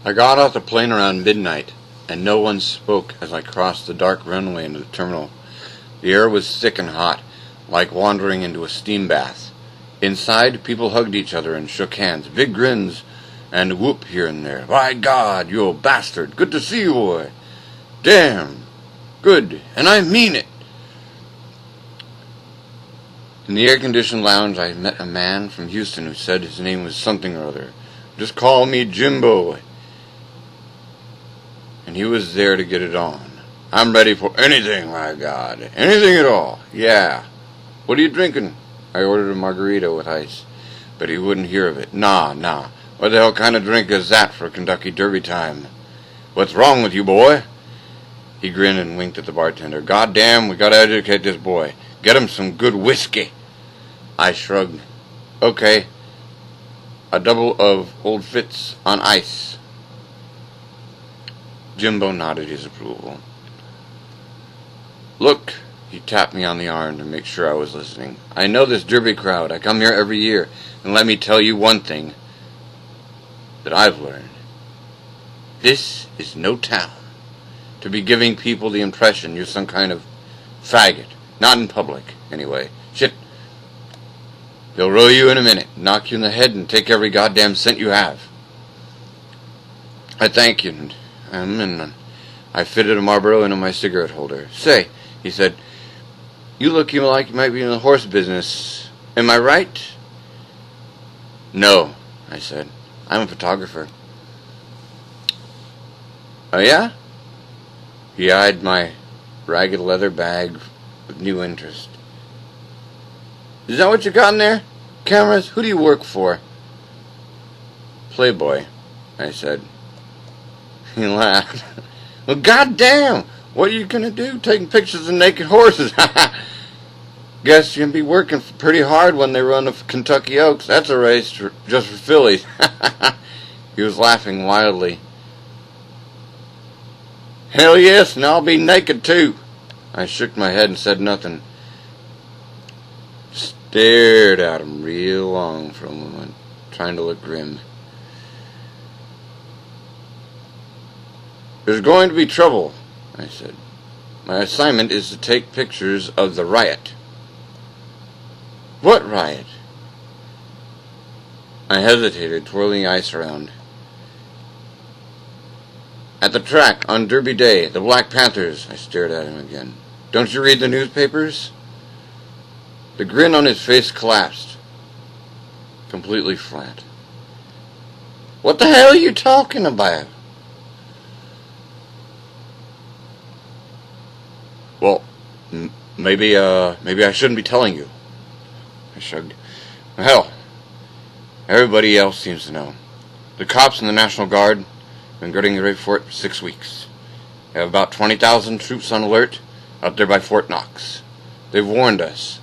I got off the plane around midnight, and no one spoke as I crossed the dark runway into the terminal. The air was thick and hot, like wandering into a steam bath. Inside, people hugged each other and shook hands, big grins, and whoop here and there. By God, you old bastard! Good to see you, boy! Damn! Good, and I mean it! In the air-conditioned lounge, I met a man from Houston who said his name was something or other. Just call me Jimbo. And he was there to get it on. I'm ready for anything, my God. Anything at all. Yeah. What are you drinking? I ordered a margarita with ice, but he wouldn't hear of it. Nah. What the hell kind of drink is that for Kentucky Derby time? What's wrong with you, boy? He grinned and winked at the bartender. Goddamn, we gotta educate this boy. Get him some good whiskey. I shrugged. Okay. A double of Old Fitz on ice. Jimbo nodded his approval. Look, he tapped me on the arm to make sure I was listening. I know this Derby crowd. I come here every year. And let me tell you one thing that I've learned. This is no town to be giving people the impression you're some kind of faggot. Not in public, anyway. Shit. They'll roll you in a minute, knock you in the head, and take every goddamn cent you have. I thank you, and I fitted a Marlboro into my cigarette holder. Say, he said, you look like you might be in the horse business. Am I right? No, I said. I'm a photographer. Oh, yeah? He eyed my ragged leather bag with new interest. Is that what you got in there? Cameras? Who do you work for? Playboy, I said. He laughed. Well, goddamn! What are you gonna do? Taking pictures of naked horses? Guess you'll be working pretty hard when they run the Kentucky Oaks. That's a race just for fillies. He was laughing wildly. Hell yes, and I'll be naked too. I shook my head and said nothing. Stared at him real long for a moment, trying to look grim. There's going to be trouble, I said. My assignment is to take pictures of the riot. What riot? I hesitated, twirling the ice around. At the track on Derby Day, the Black Panthers. I stared at him again. Don't you read the newspapers? The grin on his face collapsed, completely flat. What the hell are you talking about? Well, maybe I shouldn't be telling you. I shrugged. Hell, everybody else seems to know. The cops and the National Guard have been getting ready for it for 6 weeks. They have about 20,000 troops on alert out there by Fort Knox. They've warned us.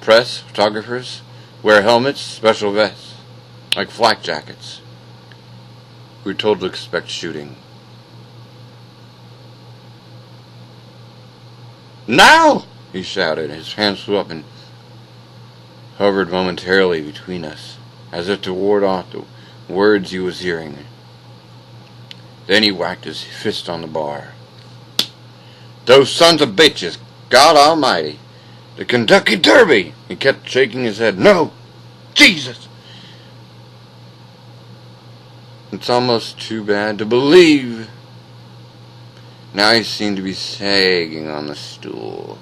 Press, photographers, wear helmets, special vests, like flak jackets. We were told to expect shooting. Now! He shouted. His hands flew up and hovered momentarily between us, as if to ward off the words he was hearing. Then he whacked his fist on the bar. Those sons of bitches! God Almighty! The Kentucky Derby! He kept shaking his head. No! Jesus! It's almost too bad to believe. Now he seemed to be sagging on the stool.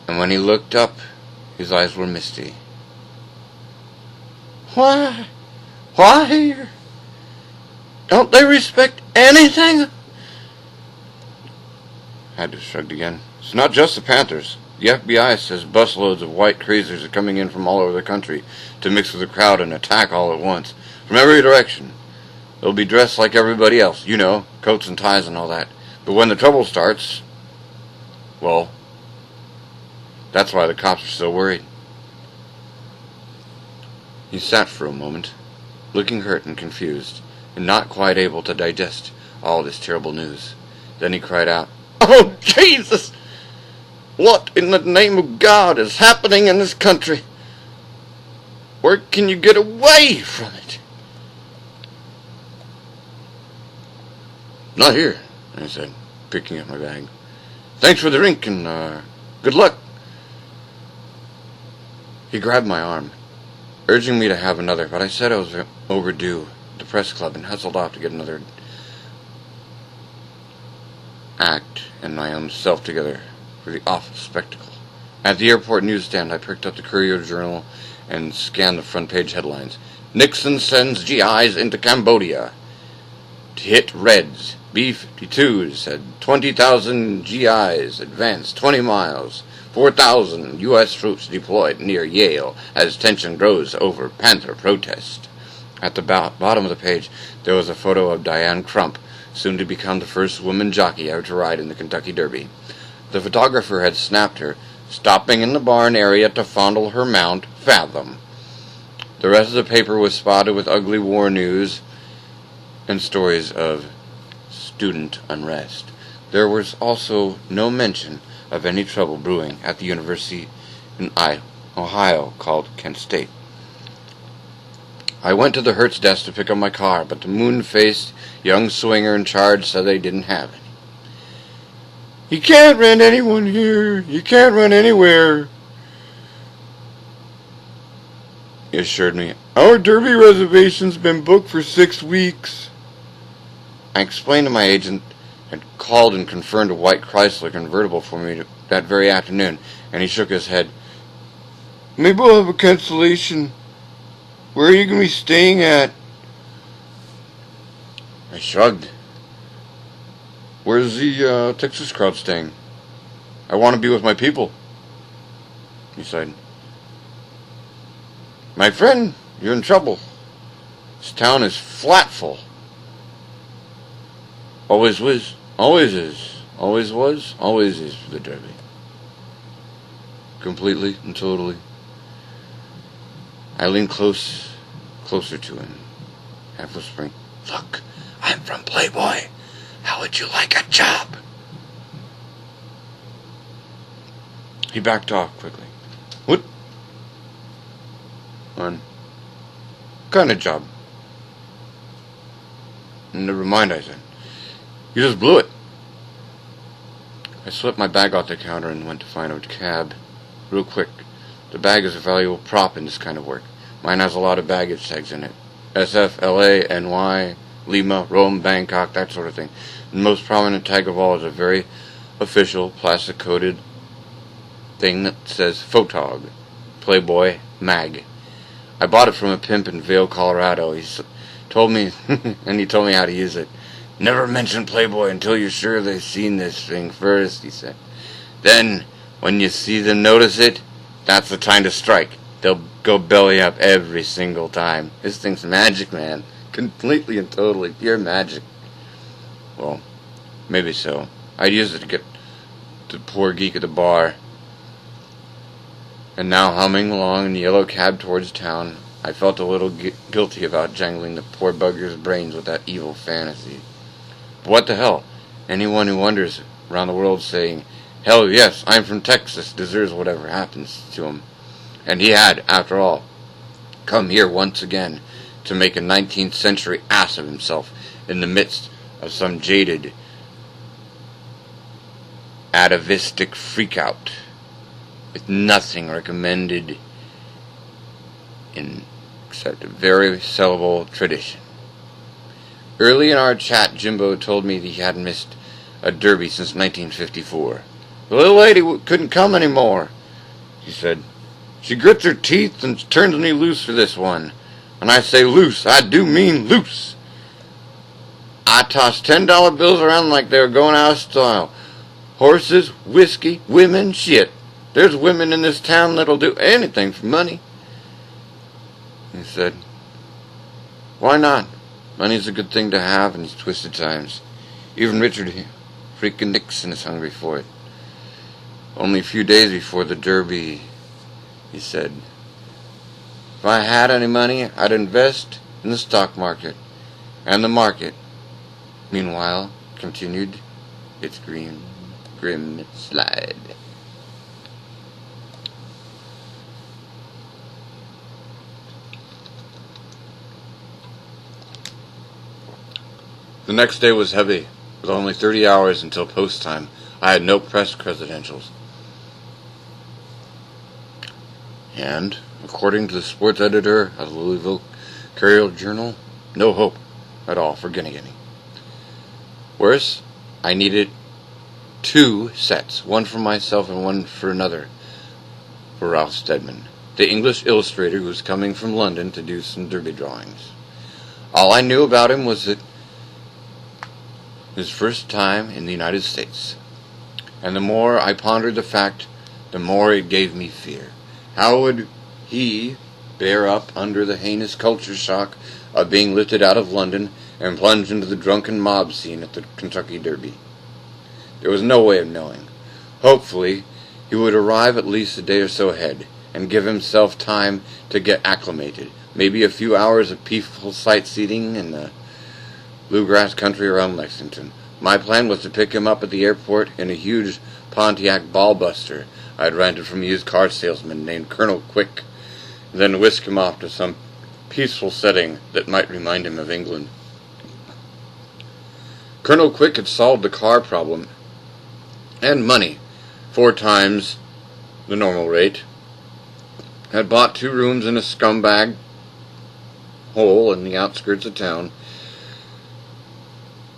And when he looked up, his eyes were misty. Why? Why here? Don't they respect anything? Haddock shrugged again. It's not just the Panthers. The FBI says busloads of white crazies are coming in from all over the country to mix with the crowd and attack all at once, from every direction. They'll be dressed like everybody else, you know, coats and ties and all that. But when the trouble starts, well, that's why the cops are so worried. He sat for a moment, looking hurt and confused, and not quite able to digest all this terrible news. Then he cried out, Oh, Jesus! What in the name of God is happening in this country? Or can you get away from it? Not here, I said, picking up my bag. Thanks for the drink and good luck. He grabbed my arm, urging me to have another, but I said I was overdue at the press club and hustled off to get another act and my own self together for the awful spectacle. At the airport newsstand, I picked up the Courier-Journal and scanned the front page headlines. Nixon sends GIs into Cambodia to hit Reds. B-52 said 20,000 GIs advanced 20 miles. 4,000 U.S. troops deployed near Yale as tension grows over Panther protest. At the bottom of the page, there was a photo of Diane Crump, soon to become the first woman jockey ever to ride in the Kentucky Derby. The photographer had snapped her, stopping in the barn area to fondle her mount, Fathom. The rest of the paper was spotted with ugly war news and stories of student unrest. There was also no mention of any trouble brewing at the university in Ohio called Kent State. I went to the Hertz desk to pick up my car, but the moon-faced young swinger in charge said they didn't have any. You can't rent anyone here. You can't run anywhere, he assured me. Our Derby reservation's been booked for 6 weeks. I explained to my agent had called and confirmed a white Chrysler convertible for me that very afternoon, and he shook his head. Maybe we'll have a cancellation. Where are you going to be staying at? I shrugged. Where's the Texas crowd staying? I want to be with my people, he said. My friend, you're in trouble. This town is flat full. Always was, always is, always was, always is for the Derby. Completely and totally. I leaned closer to him, half whispering, Look, I'm from Playboy. How would you like a job? He backed off quickly. What? What kind of job? Never mind, I said. You just blew it. I slipped my bag off the counter and went to find a cab. Real quick. The bag is a valuable prop in this kind of work. Mine has a lot of baggage tags in it. SF, LA, NY, Lima, Rome, Bangkok, that sort of thing. The most prominent tag of all is a very official, plastic-coated thing that says Photog, Playboy, Mag. I bought it from a pimp in Vail, Colorado. He told me, and he told me how to use it. Never mention Playboy until you're sure they've seen this thing first, he said. Then, when you see them notice it, that's the time to strike. They'll go belly up every single time. This thing's magic, man. Completely and totally pure magic. Well, maybe so. I'd use it to get the poor geek at the bar. And now, humming along in the yellow cab towards town, I felt a little guilty about jangling the poor bugger's brains with that evil fantasy. But what the hell? Anyone who wanders around the world saying, hell yes, I'm from Texas, deserves whatever happens to him. And he had, after all, come here once again to make a 19th century ass of himself in the midst of some jaded, atavistic freakout with nothing recommended in except a very sellable tradition. Early in our chat, Jimbo told me that he hadn't missed a derby since 1954. The little lady couldn't come anymore, he said. She grits her teeth and turns me loose for this one. When I say loose, I do mean loose. I tossed $10 bills around like they were going out of style. Horses, whiskey, women, shit. There's women in this town that'll do anything for money. He said, why not? Money's a good thing to have in these twisted times. Even Richard freaking Nixon is hungry for it. Only a few days before the Derby, he said, if I had any money, I'd invest in the stock market. And the market, meanwhile, continued its grim slide. The next day was heavy. With only 30 hours until post time, I had no press credentials. And, according to the sports editor of the Louisville Courier-Journal, no hope at all for Ginnigini. Worse, I needed 2 sets, one for myself and one for another, for Ralph Steadman, the English illustrator who was coming from London to do some derby drawings. All I knew about him was that his first time in the United States. And the more I pondered the fact, the more it gave me fear. How would he bear up under the heinous culture shock of being lifted out of London and plunged into the drunken mob scene at the Kentucky Derby? There was no way of knowing. Hopefully, he would arrive at least a day or so ahead, and give himself time to get acclimated. Maybe a few hours of peaceful sightseeing in the bluegrass country around Lexington. My plan was to pick him up at the airport in a huge Pontiac ballbuster I'd rented from a used car salesman named Colonel Quick, and then whisk him off to some peaceful setting that might remind him of England. Colonel Quick had solved the car problem and money 4 times the normal rate, had bought 2 rooms in a scumbag hole in the outskirts of town.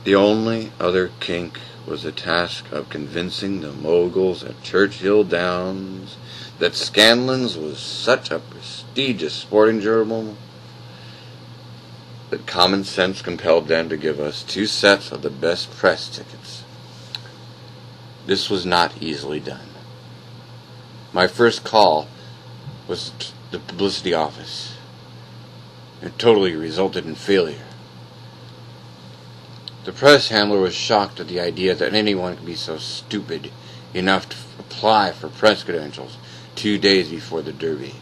The only other kink was the task of convincing the moguls at Churchill Downs that Scanlon's was such a prestigious sporting journal that common sense compelled them to give us 2 sets of the best press tickets. This was not easily done. My first call was to the publicity office. It totally resulted in failure. The press handler was shocked at the idea that anyone could be so stupid enough to apply for press credentials 2 days before the Derby.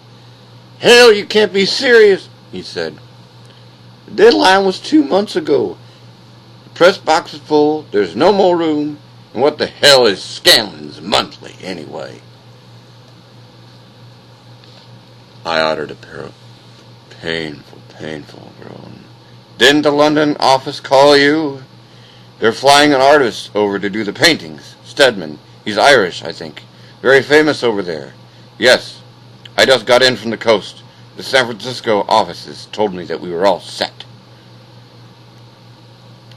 "Hell, you can't be serious," he said. "The deadline was 2 months ago. The press box is full, there's no more room, and what the hell is Scanlon's Monthly, anyway?" I uttered a painful groan. "Didn't the London office call you? They're flying an artist over to do the paintings. Steadman. He's Irish, I think. Very famous over there." "Yes. I just got in from the coast. The San Francisco offices told me that we were all set."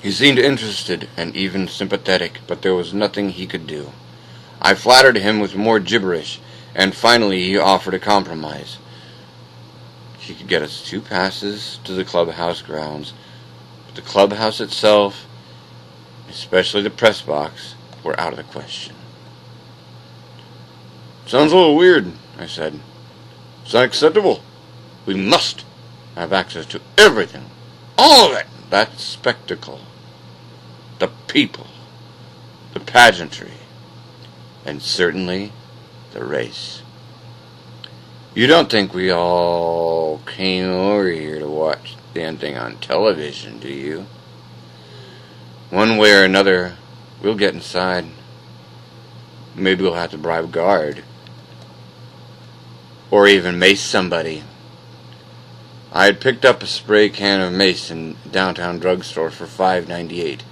He seemed interested and even sympathetic, but there was nothing he could do. I flattered him with more gibberish, and finally he offered a compromise. He could get us 2 passes to the clubhouse grounds, but the clubhouse itself, especially the press box, were out of the question. "Sounds a little weird," I said. "It's unacceptable. We must have access to everything. All of it. That spectacle. The people. The pageantry. And certainly the race. You don't think we all came over here to watch the damn thing on television, do you? One way or another, we'll get inside. Maybe we'll have to bribe a guard. Or even mace somebody." I had picked up a spray can of mace in a downtown drugstore for $5.98,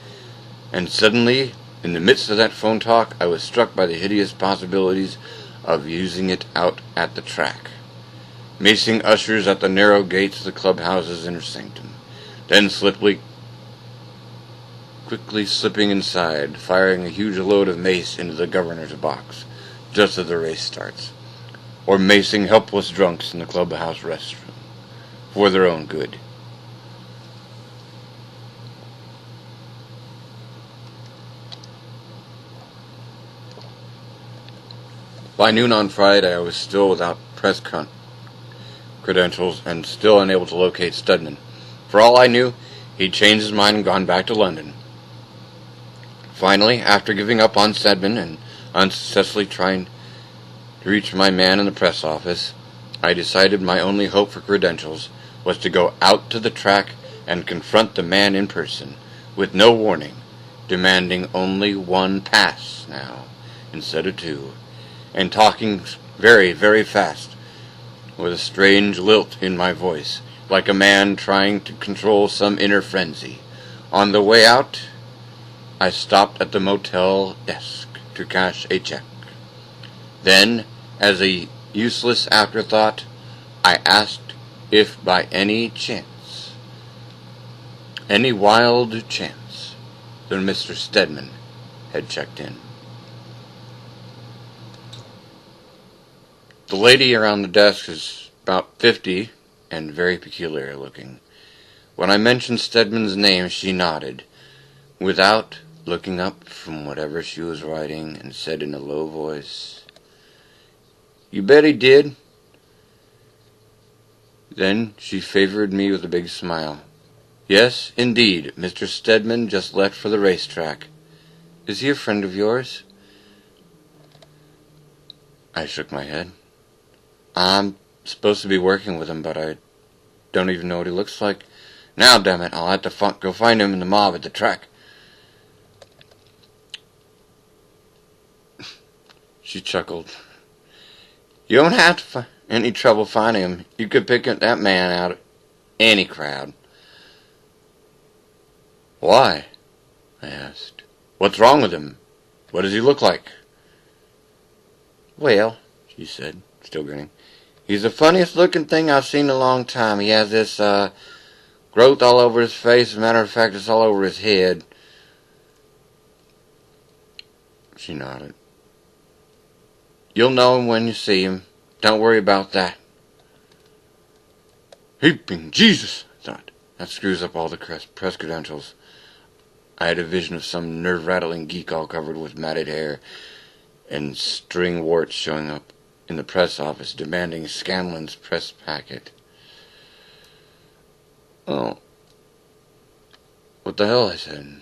and suddenly, in the midst of that phone talk, I was struck by the hideous possibilities of using it out at the track. Macing ushers at the narrow gates of the clubhouse's inner sanctum, then quickly slipping inside, firing a huge load of mace into the governor's box, just as the race starts. Or macing helpless drunks in the clubhouse restroom, for their own good. By noon on Friday, I was still without press credentials and still unable to locate Steadman. For all I knew, he'd changed his mind and gone back to London. Finally, after giving up on Steadman and unsuccessfully trying to reach my man in the press office, I decided my only hope for credentials was to go out to the track and confront the man in person, with no warning, demanding only 1 pass now, instead of 2, and talking very, very fast, with a strange lilt in my voice, like a man trying to control some inner frenzy. On the way out, I stopped at the motel desk to cash a check. Then, as a useless afterthought, I asked if by any chance, any wild chance, that Mr. Stedman had checked in. The lady around the desk is about 50 and very peculiar looking. When I mentioned Stedman's name, she nodded, without looking up from whatever she was writing, and said in a low voice, "You bet he did." Then she favored me with a big smile. "Yes, indeed, Mr. Stedman just left for the racetrack. Is he a friend of yours?" I shook my head. "I'm supposed to be working with him, but I don't even know what he looks like. Now, damn it, I'll have to go find him in the mob at the track." She chuckled. "You don't have to any trouble finding him. You could pick that man out of any crowd." "Why?" I asked. "What's wrong with him? What does he look like?" "Well," she said, still grinning, "he's the funniest looking thing I've seen in a long time. He has this, growth all over his face. As a matter of fact, it's all over his head." She nodded. "You'll know him when you see him. Don't worry about that." Heaping Jesus, I thought. That screws up all the press credentials. I had a vision of some nerve-rattling geek all covered with matted hair and string warts showing up in the press office demanding Scanlon's press packet. "Oh, what the hell," I said.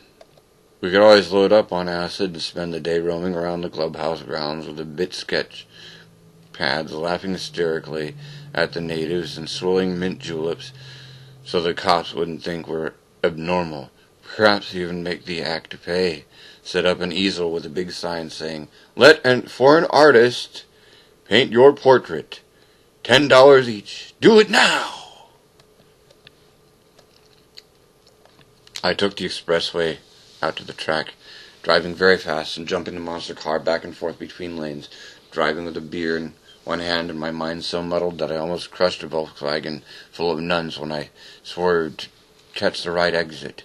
"We could always load up on acid and spend the day roaming around the clubhouse grounds with a bit sketch pads, laughing hysterically at the natives and swirling mint juleps so the cops wouldn't think we're abnormal. Perhaps even make the act pay. Set up an easel with a big sign saying, 'Let an foreign artist paint your portrait. $10 each. Do it now!'" I took the expressway out to the track, driving very fast and jumping the monster car back and forth between lanes, driving with a beer in one hand and my mind so muddled that I almost crushed a Volkswagen full of nuns when I swerved to catch the right exit.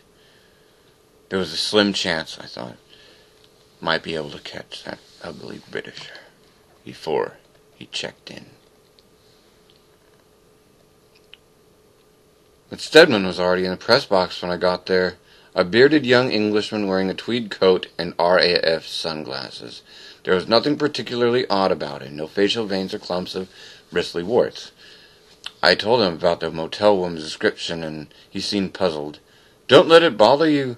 There was a slim chance, I thought, might be able to catch that ugly Britisher before he checked in. But Stedman was already in the press box when I got there, a bearded young Englishman wearing a tweed coat and RAF sunglasses. There was nothing particularly odd about him, no facial veins or clumps of bristly warts. I told him about the motel woman's description, and he seemed puzzled. "Don't let it bother you,"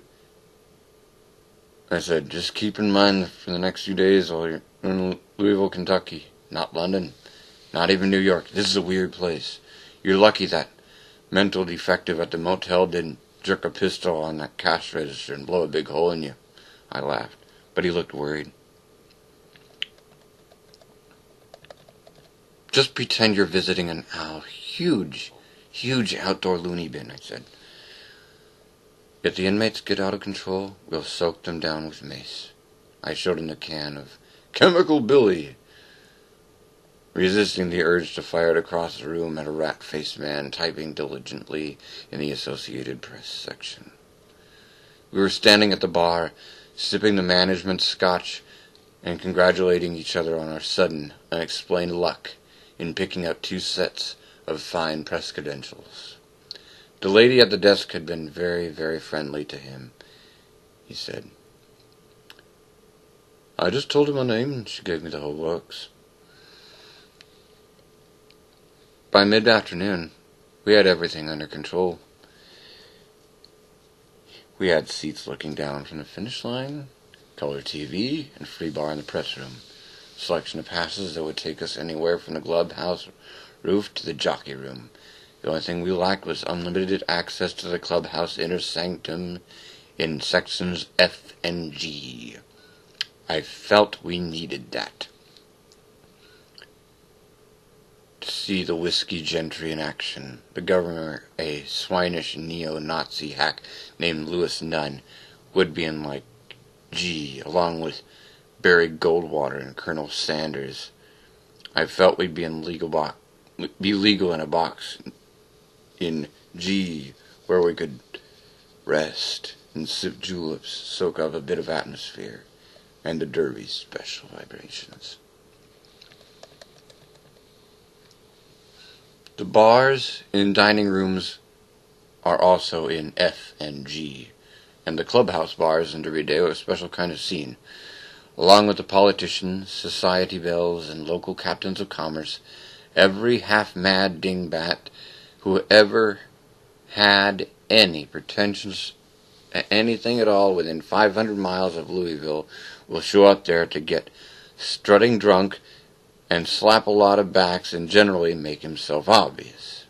I said. "Just keep in mind for the next few days while you're in Louisville, Kentucky. Not London, not even New York. This is a weird place. You're lucky that mental defective at the motel didn't jerk a pistol on that cash register and blow a big hole in you." I laughed, but he looked worried. "Just pretend you're visiting an huge outdoor loony bin," I said. "If the inmates get out of control, we'll soak them down with mace." I showed him the can of Chemical Billy, resisting the urge to fire it across the room at a rat-faced man typing diligently in the Associated Press section. We were standing at the bar, sipping the management's scotch and congratulating each other on our sudden, unexplained luck in picking up 2 sets of fine press credentials. The lady at the desk had been very, very friendly to him, he said. "I just told her my name and she gave me the whole works." By mid-afternoon, we had everything under control. We had seats looking down from the finish line, color TV, and free bar in the press room. A selection of passes that would take us anywhere from the clubhouse roof to the jockey room. The only thing we lacked was unlimited access to the clubhouse inner sanctum in sections F and G. I felt we needed that. see the whiskey gentry in action. The governor, a swinish neo-Nazi hack named Louis Nunn, would be in like G, along with Barry Goldwater and Colonel Sanders. I felt we'd be legal in a box in G, where we could rest and sip juleps, soak up a bit of atmosphere, and the Derby's special vibrations. The bars and dining rooms are also in F and G, and the clubhouse bars in Derby Day are a special kind of scene. Along with the politicians, society belles, and local captains of commerce, every half-mad dingbat who ever had any pretensions at anything at all within 500 miles of Louisville will show up there to get strutting drunk and slap a lot of backs and generally make himself obvious.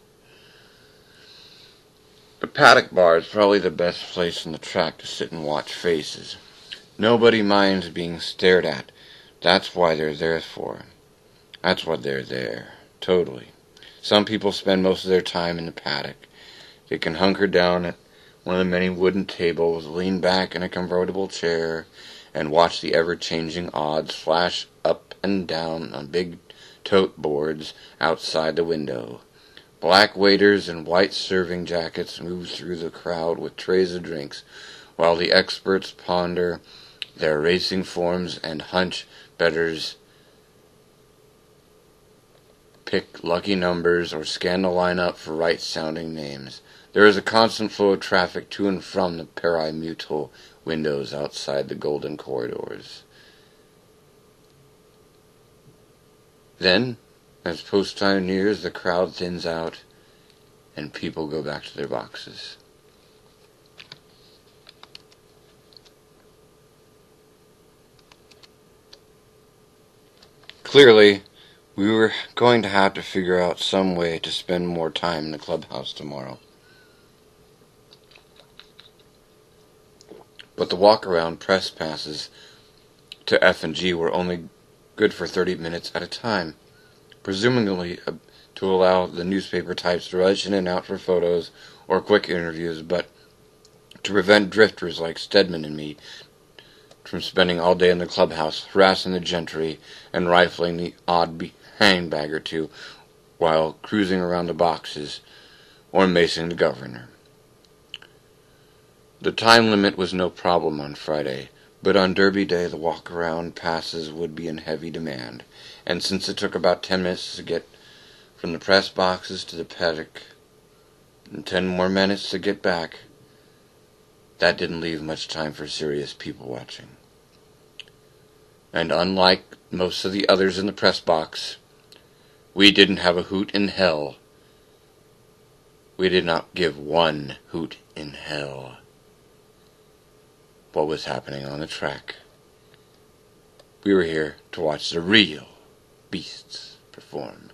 The Paddock Bar is probably the best place on the track to sit and watch faces. Nobody minds being stared at. That's why they're there for. That's what they're there. Totally. Some people spend most of their time in the paddock. They can hunker down at one of the many wooden tables, lean back in a convertible chair, and watch the ever-changing odds flash up and down on big tote boards outside the window. Black waiters in white serving jackets move through the crowd with trays of drinks, while the experts ponder their racing forms and hunch bettors pick lucky numbers or scan the lineup for right-sounding names. There is a constant flow of traffic to and from the peri-mutual windows outside the golden corridors. Then, as post-time nears, the crowd thins out and people go back to their boxes. Clearly, we were going to have to figure out some way to spend more time in the clubhouse tomorrow. But the walk-around press passes to F and G were only good for 30 minutes at a time, presumably to allow the newspaper types to rush in and out for photos or quick interviews, but to prevent drifters like Stedman and me from spending all day in the clubhouse harassing the gentry and rifling the odd handbag or two while cruising around the boxes or macing the governor. The time limit was no problem on Friday, but on Derby Day the walk-around passes would be in heavy demand, and since it took about 10 minutes to get from the press boxes to the paddock and 10 more minutes to get back, that didn't leave much time for serious people watching. And unlike most of the others in the press box, we didn't have a hoot in hell. We did not give one hoot in hell what was happening on the track. We were here to watch the real beasts perform.